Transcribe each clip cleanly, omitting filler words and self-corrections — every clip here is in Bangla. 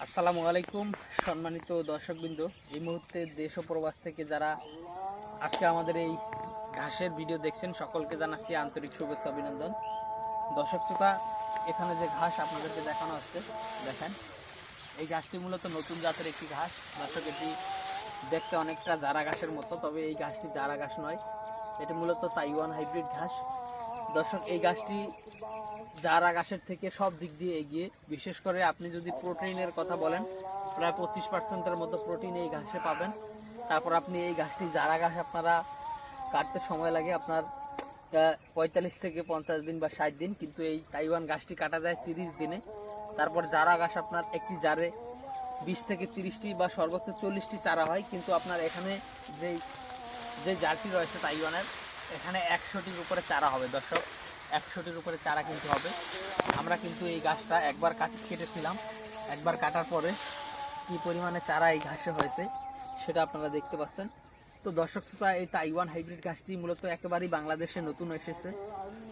আসসালামু আলাইকুম সম্মানিত দর্শকবৃন্দ, এই মুহূর্তে দেশ ও প্রবাস থেকে যারা আজকে আমাদের এই ঘাসের ভিডিও দেখছেন সকলকে জানাচ্ছি আন্তরিক শুভেচ্ছা অভিনন্দন। দর্শক শ্রোতা, এখানে যে ঘাস আপনাদেরকে দেখানো হচ্ছে দেখেন, এই ঘাসটি মূলত নতুন জাতের একটি ঘাস। দর্শক, এটি দেখতে অনেকটা জারা ঘাসের মতো, তবে এই ঘাসটি জারা ঘাস নয়, এটি মূলত তাইওয়ান হাইব্রিড ঘাস। দর্শক, এই ঘাসটি জারা ঘাসের থেকে সব দিক দিয়ে এগিয়ে। বিশেষ করে আপনি যদি প্রোটিনের কথা বলেন, প্রায় 25%-এর মতো প্রোটিন এই ঘাসে পাবেন। তারপর আপনি এই ঘাসটি জারা ঘাস আপনারা কাটতে সময় লাগে আপনার 45 থেকে 50 দিন বা 60 দিন, কিন্তু এই তাইওয়ান ঘাসটি কাটা যায় 30 দিনে। তারপর জারা ঘাস আপনার একটি জারে 20 থেকে 30টি বা সর্বোচ্চ 40টি চারা হয়, কিন্তু আপনার এখানে যে জারটি রয়েছে তাইওয়ানের, এখানে 100টির উপরে চারা হবে। দর্শক, 100টির উপরে চারা কিন্তু হবে। আমরা কিন্তু এই গাছটা একবার কেটেছিলাম, একবার কাটার পরে কি পরিমাণে চারা এই ঘাসে হয়েছে সেটা আপনারা দেখতে পাচ্ছেন। তো দর্শক শ্রোতা, এই তাইওয়ান হাইব্রিড গাছটি মূলত একেবারেই বাংলাদেশে নতুন এসেছে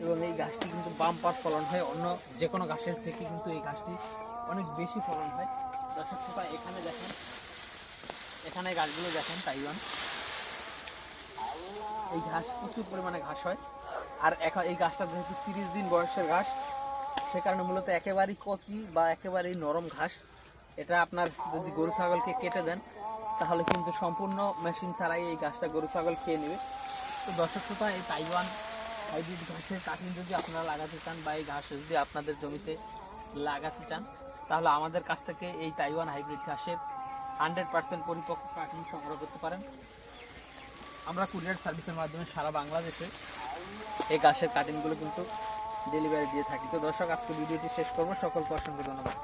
এবং এই গাছটি কিন্তু বাম্পার ফলন হয়, অন্য যে কোনো গাছের থেকে কিন্তু এই গাছটি অনেক বেশি ফলন হয়। দর্শক শ্রোতা, এখানে দেখেন, এখানে গাছগুলো দেখেন তাইওয়ান, এই ঘাস প্রচুর পরিমাণে ঘাস হয়। আর এখন এই গাছটা যেহেতু 30 দিন বয়সের ঘাস, সে কারণে মূলত একেবারেই কচি বা একেবারেই নরম ঘাস। এটা আপনার যদি গরু ছাগলকে কেটে দেন তাহলে কিন্তু সম্পূর্ণ মেশিন ছাড়াই এই গাছটা গরু ছাগল খেয়ে নেবে। তো দর্শক শ্রোতা, এই তাইওয়ান হাইব্রিড ঘাসের কাটিং যদি আপনারা লাগাতে চান বা এই ঘাস যদি আপনাদের জমিতে লাগাতে চান, তাহলে আমাদের কাছ থেকে এই তাইওয়ান হাইব্রিড ঘাসের 100% পরিপক্ক কাটিং সংগ্রহ করতে পারেন। আমরা কুরিয়ার সার্ভিসের মাধ্যমে সারা বাংলাদেশে এই ঘাসের কাটিংগুলো কিন্তু ডেলিভারি দিয়ে থাকি। তো দর্শক, আজকে ভিডিওটি শেষ করবো। সকলকে অসংখ্য ধন্যবাদ।